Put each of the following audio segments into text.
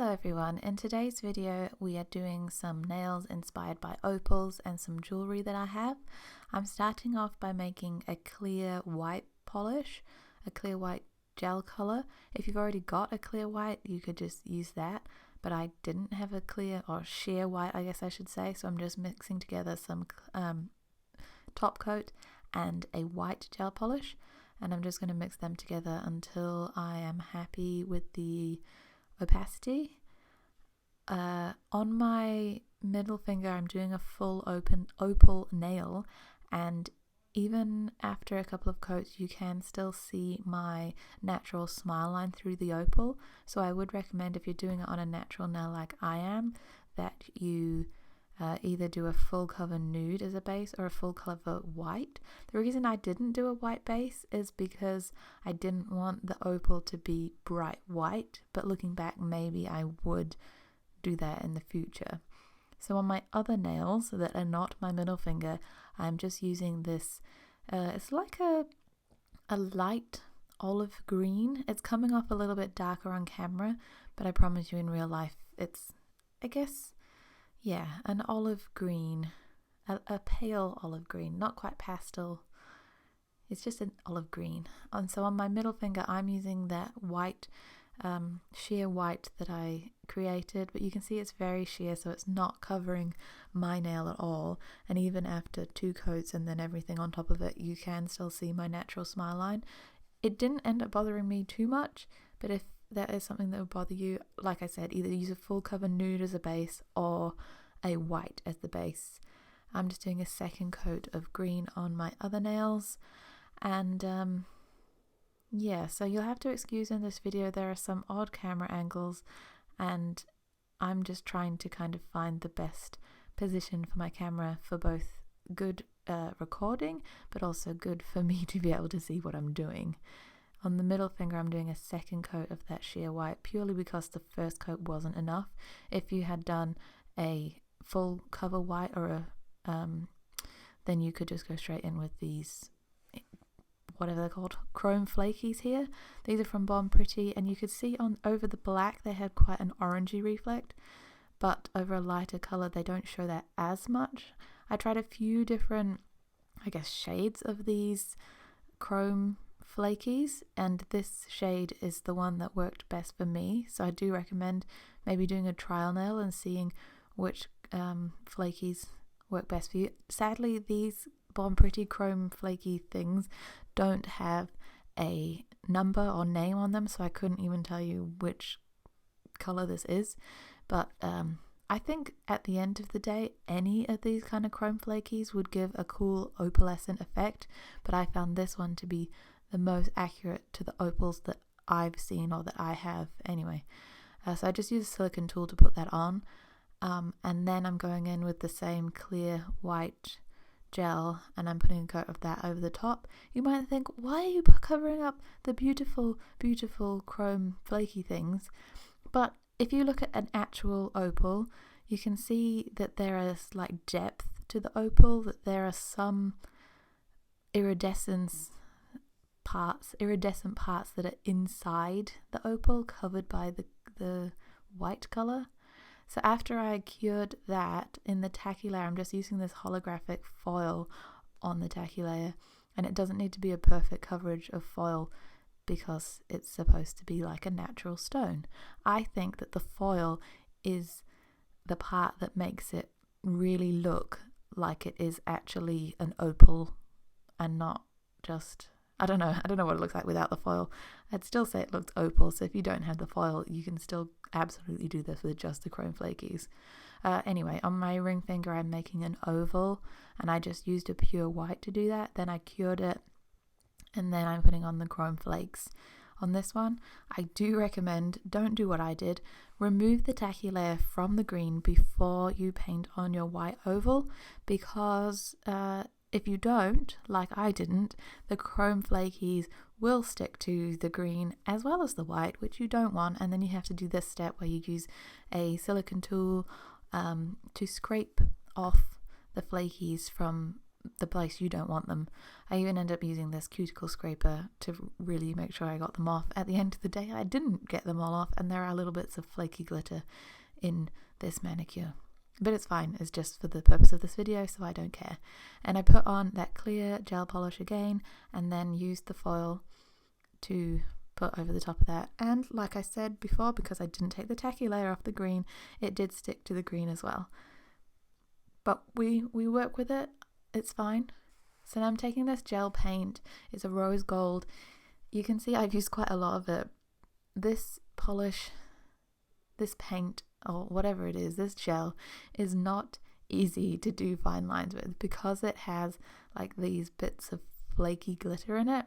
Hello everyone, in today's video we are doing some nails inspired by opals and some jewelry that I have. I'm starting off by making a clear white polish, a clear white gel color. If you've already got a clear white you could just use that, but I didn't have a clear or sheer white I guess I should say, so I'm just mixing together some top coat and a white gel polish, and I'm just going to mix them together until I am happy with the opacity. On my middle finger I'm doing a full open opal nail, and even after a couple of coats you can still see my natural smile line through the opal. So I would recommend, if you're doing it on a natural nail like I am, that you either do a full cover nude as a base or a full cover white. The reason I didn't do a white base is because I didn't want the opal to be bright white, but looking back maybe I would do that in the future. So on my other nails that are not my middle finger, I'm just using this, it's like a light olive green. It's coming off a little bit darker on camera, but I promise you in real life it's, I guess, yeah, an olive green, a pale olive green, not quite pastel, it's just an olive green. And so on my middle finger I'm using that white, sheer white that I created, but you can see it's very sheer, so it's not covering my nail at all, and even after 2 coats and then everything on top of it you can still see my natural smile line. It didn't end up bothering me too much, but if that is something that would bother you, like I said, either use a full cover nude as a base or a white as the base. I'm just doing a second coat of green on my other nails, and yeah, so you'll have to excuse in this video there are some odd camera angles, and I'm just trying to kind of find the best position for my camera for both good recording but also good for me to be able to see what I'm doing. On the middle finger I'm doing a second coat of that sheer white purely because the first coat wasn't enough. If you had done a full cover white or then you could just go straight in with these, whatever they're called, chrome flakies here. These are from Bon Pretty, and you could see on over the black they had quite an orangey reflect, but over a lighter color they don't show that as much. I tried a few different, I guess, shades of these chrome flakies, and this shade is the one that worked best for me, so I do recommend maybe doing a trial nail and seeing which flakies work best for you. Sadly, these Bon Pretty chrome flaky things don't have a number or name on them, so I couldn't even tell you which color this is, but I think at the end of the day any of these kind of chrome flakies would give a cool opalescent effect, but I found this one to be the most accurate to the opals that I've seen, or that I have anyway. So I just used a silicone tool to put that on, and then I'm going in with the same clear white gel and I'm putting a coat of that over the top. You might think, why are you covering up the beautiful chrome flaky things? But if you look at an actual opal you can see that there is like depth to the opal, that there are some iridescent parts that are inside the opal covered by the white color. So after I cured that in the tacky layer, I'm just using this holographic foil on the tacky layer, and it doesn't need to be a perfect coverage of foil because it's supposed to be like a natural stone. I think that the foil is the part that makes it really look like it is actually an opal and not just, I don't know what it looks like without the foil. I'd still say it looks opal, so if you don't have the foil you can still absolutely do this with just the chrome flakies. Anyway, on my ring finger I'm making an oval, and I just used a pure white to do that. Then I cured it, and then I'm putting on the chrome flakes. On this one I do recommend, don't do what I did, remove the tacky layer from the green before you paint on your white oval, because if you don't, like I didn't, the chrome flakies will stick to the green as well as the white, which you don't want, and then you have to do this step where you use a silicone tool to scrape off the flakies from the place you don't want them. I even end up using this cuticle scraper to really make sure I got them off. At the end of the day, I didn't get them all off, and there are little bits of flaky glitter in this manicure. But it's fine, it's just for the purpose of this video, so I don't care. And I put on that clear gel polish again, and then used the foil to put over the top of that. And like I said before, because I didn't take the tacky layer off the green, it did stick to the green as well. But we work with it, it's fine. So now I'm taking this gel paint, it's a rose gold. You can see I've used quite a lot of it. This polish, this paint, or whatever it is, this gel is not easy to do fine lines with because it has like these bits of flaky glitter in it.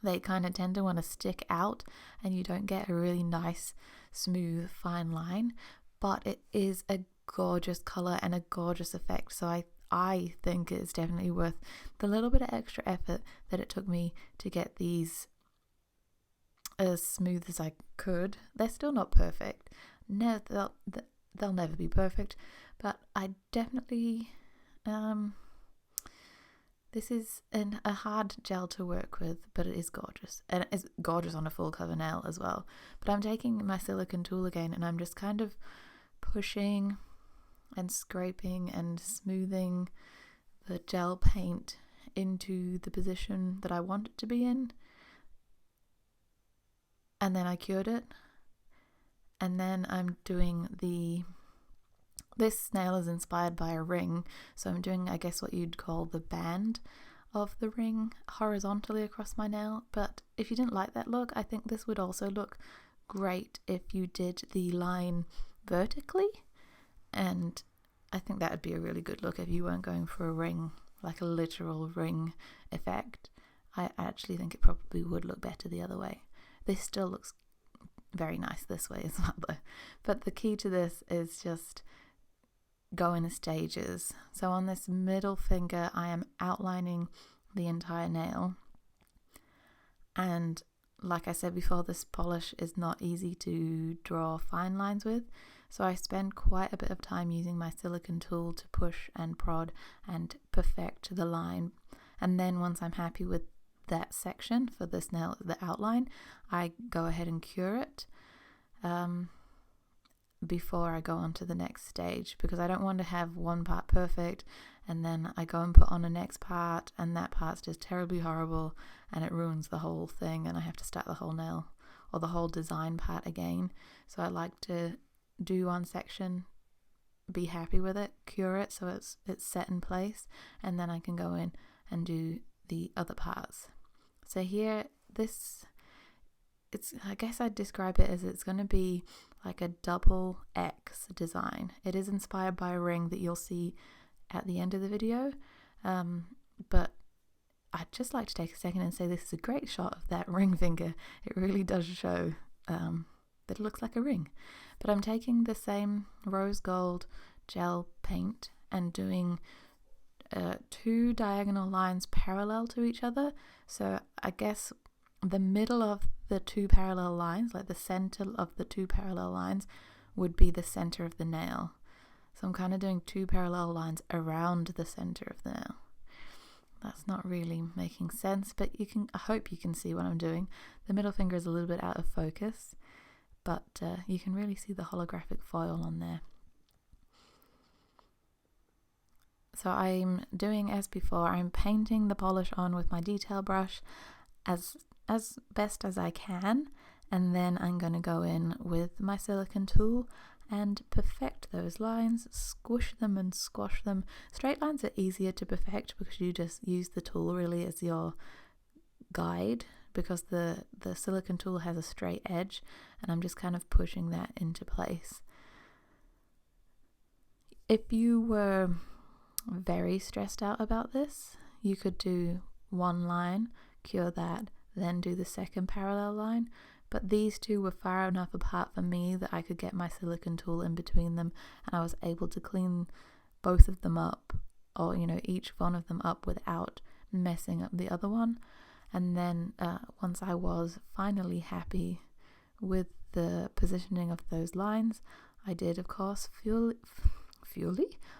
They kind of tend to want to stick out and you don't get a really nice smooth fine line, but it is a gorgeous color and a gorgeous effect. So I think it's definitely worth the little bit of extra effort that it took me to get these as smooth as I could. They're still not perfect. No, they'll never be perfect, but I definitely this is a hard gel to work with, but it is gorgeous, and it's gorgeous on a full cover nail as well. But I'm taking my silicone tool again, and I'm just kind of pushing and scraping and smoothing the gel paint into the position that I want it to be in, and then I cured it. And then I'm doing this nail is inspired by a ring, so I'm doing, I guess, what you'd call the band of the ring horizontally across my nail. But if you didn't like that look, I think this would also look great if you did the line vertically, and I think that would be a really good look if you weren't going for a ring, like a literal ring effect. I actually think it probably would look better the other way. This still looks very nice this way as well though. But the key to this is just go in stages. So on this middle finger I am outlining the entire nail, and like I said before, this polish is not easy to draw fine lines with, so I spend quite a bit of time using my silicone tool to push and prod and perfect the line. And then once I'm happy with that section for this nail, the outline, I go ahead and cure it before I go on to the next stage, because I don't want to have one part perfect and then I go and put on the next part and that part's just terribly horrible and it ruins the whole thing and I have to start the whole nail or the whole design part again. So I like to do one section, be happy with it, cure it so it's set in place, and then I can go in and do the other parts. So here, I guess I'd describe it as it's going to be like a double X design. It is inspired by a ring that you'll see at the end of the video, but I'd just like to take a second and say this is a great shot of that ring finger. It really does show that it looks like a ring. But I'm taking the same rose gold gel paint and doing 2 diagonal lines parallel to each other. So I guess the middle of the 2 parallel lines, like the center of the 2 parallel lines, would be the center of the nail. So I'm kind of doing 2 parallel lines around the center of the nail. That's not really making sense, but I hope you can see what I'm doing. The middle finger is a little bit out of focus, but you can really see the holographic foil on there. So I'm doing as before, I'm painting the polish on with my detail brush as best as I can, and then I'm going to go in with my silicone tool and perfect those lines, squish them and squash them. Straight lines are easier to perfect because you just use the tool really as your guide, because the silicone tool has a straight edge and I'm just kind of pushing that into place. If you were very stressed out about this, you could do one line, cure that, then do the second parallel line, but these two were far enough apart for me that I could get my silicone tool in between them and I was able to clean both of them up, or each one of them up without messing up the other one. And then once I was finally happy with the positioning of those lines, I did of course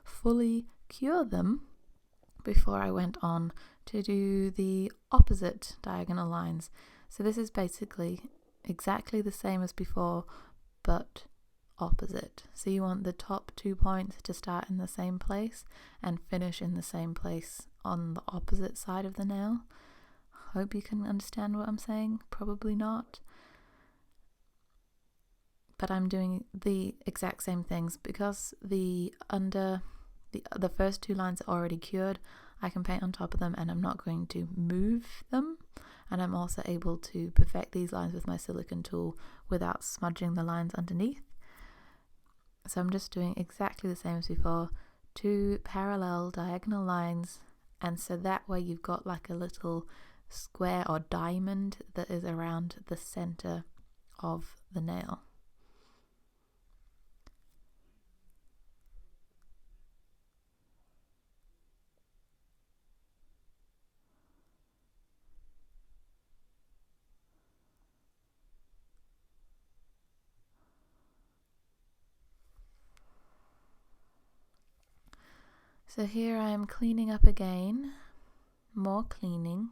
fully cure them before I went on to do the opposite diagonal lines. So this is basically exactly the same as before, but opposite. So you want the top 2 points to start in the same place and finish in the same place on the opposite side of the nail. Hope you can understand what I'm saying. Probably not. But I'm doing the exact same things because the first 2 lines are already cured. I can paint on top of them and I'm not going to move them. And I'm also able to perfect these lines with my silicone tool without smudging the lines underneath. So I'm just doing exactly the same as before, 2 parallel diagonal lines, and so that way you've got like a little square or diamond that is around the center of the nail. So here I am cleaning up again, more cleaning.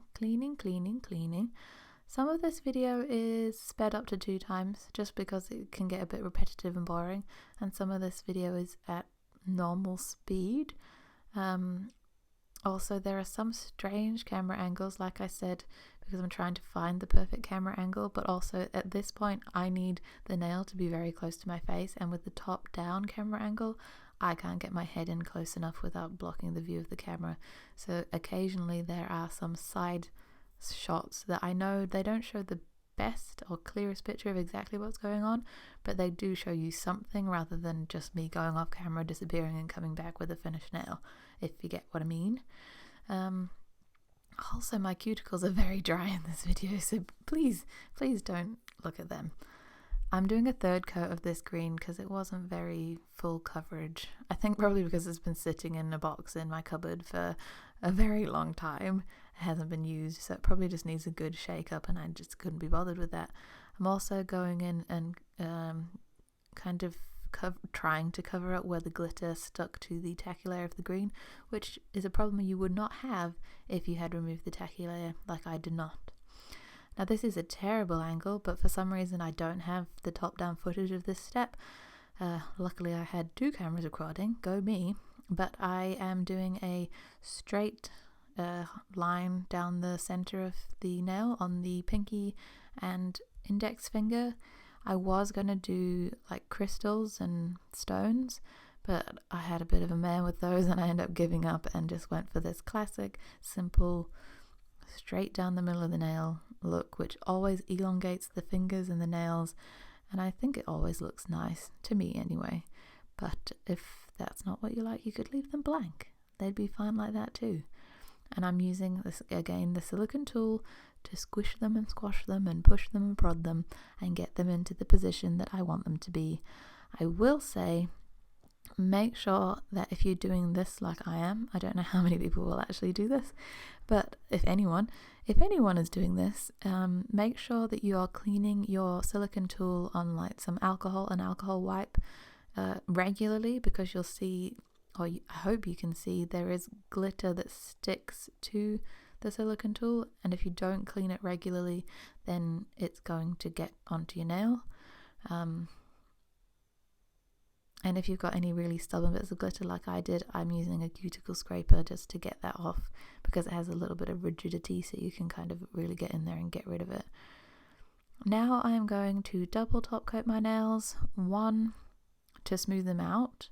Some of this video is sped up to 2 times just because it can get a bit repetitive and boring, and some of this video is at normal speed. Also, there are some strange camera angles, like I said, because I'm trying to find the perfect camera angle, but also at this point I need the nail to be very close to my face, and with the top down camera angle I can't get my head in close enough without blocking the view of the camera. So occasionally there are some side shots that I know they don't show the best or clearest picture of exactly what's going on, but they do show you something rather than just me going off camera, disappearing and coming back with a finished nail, if you get what I mean. Also, my cuticles are very dry in this video, so please don't look at them. I'm doing a 3rd coat of this green because it wasn't very full coverage. I think probably because it's been sitting in a box in my cupboard for a very long time. It hasn't been used, so it probably just needs a good shake up, and I just couldn't be bothered with that. I'm also going in and kind of trying to cover up where the glitter stuck to the tacky layer of the green, which is a problem you would not have if you had removed the tacky layer like I did not. Now this is a terrible angle, but for some reason I don't have the top-down footage of this step. Luckily I had 2 cameras recording, go me, but I am doing a straight line down the center of the nail on the pinky and index finger. I was going to do like crystals and stones, but I had a bit of a mare with those and I ended up giving up and just went for this classic, simple, straight down the middle of the nail look, which always elongates the fingers and the nails, and I think it always looks nice, to me anyway. But if that's not what you like, you could leave them blank. They'd be fine like that too. And I'm using this again, the silicone tool, to squish them and squash them and push them and prod them and get them into the position that I want them to be. I will say, make sure that if you're doing this like I am, I don't know how many people will actually do this, but if anyone is doing this, make sure that you are cleaning your silicone tool on like some alcohol and alcohol wipe regularly, because you'll see, or I hope you can see, there is glitter that sticks to the silicone tool, and if you don't clean it regularly then it's going to get onto your nail. And if you've got any really stubborn bits of glitter like I did, I'm using a cuticle scraper just to get that off, because it has a little bit of rigidity, so you can kind of really get in there and get rid of it. Now I am going to double top coat my nails, one to smooth them out,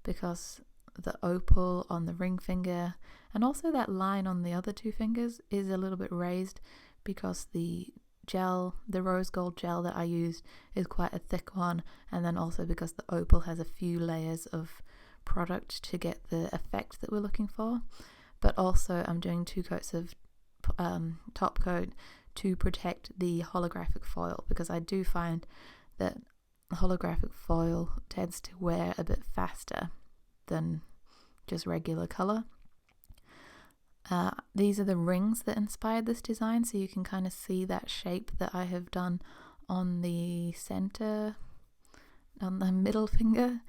because the opal on the ring finger and also that line on the other 2 fingers is a little bit raised because the gel, the rose gold gel that I used, is quite a thick one, and then also because the opal has a few layers of product to get the effect that we're looking for. But also I'm doing 2 coats of top coat to protect the holographic foil, because I do find that holographic foil tends to wear a bit faster than just regular colour. These are the rings that inspired this design, so you can kind of see that shape that I have done on the center, on the middle finger,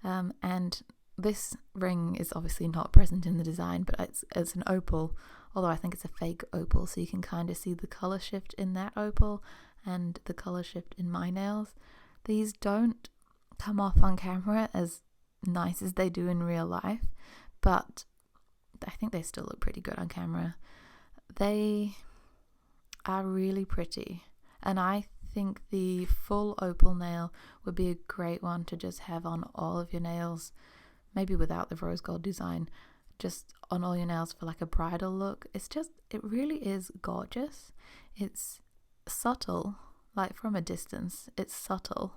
and this ring is obviously not present in the design, but it's an opal, although I think it's a fake opal, so you can kind of see the color shift in that opal and the color shift in my nails. These don't come off on camera as nice as they do in real life, but I think they still look pretty good on camera. They are really pretty, and I think the full opal nail would be a great one to just have on all of your nails, maybe without the rose gold design, just on all your nails for like a bridal look. It really is gorgeous. It's subtle, like from a distance, it's subtle,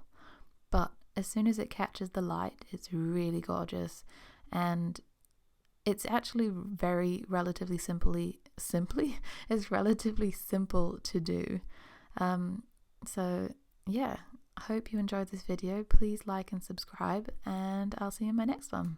but as soon as it catches the light, it's really gorgeous. And it's actually relatively simple to do. So yeah, I hope you enjoyed this video. Please like and subscribe, and I'll see you in my next one.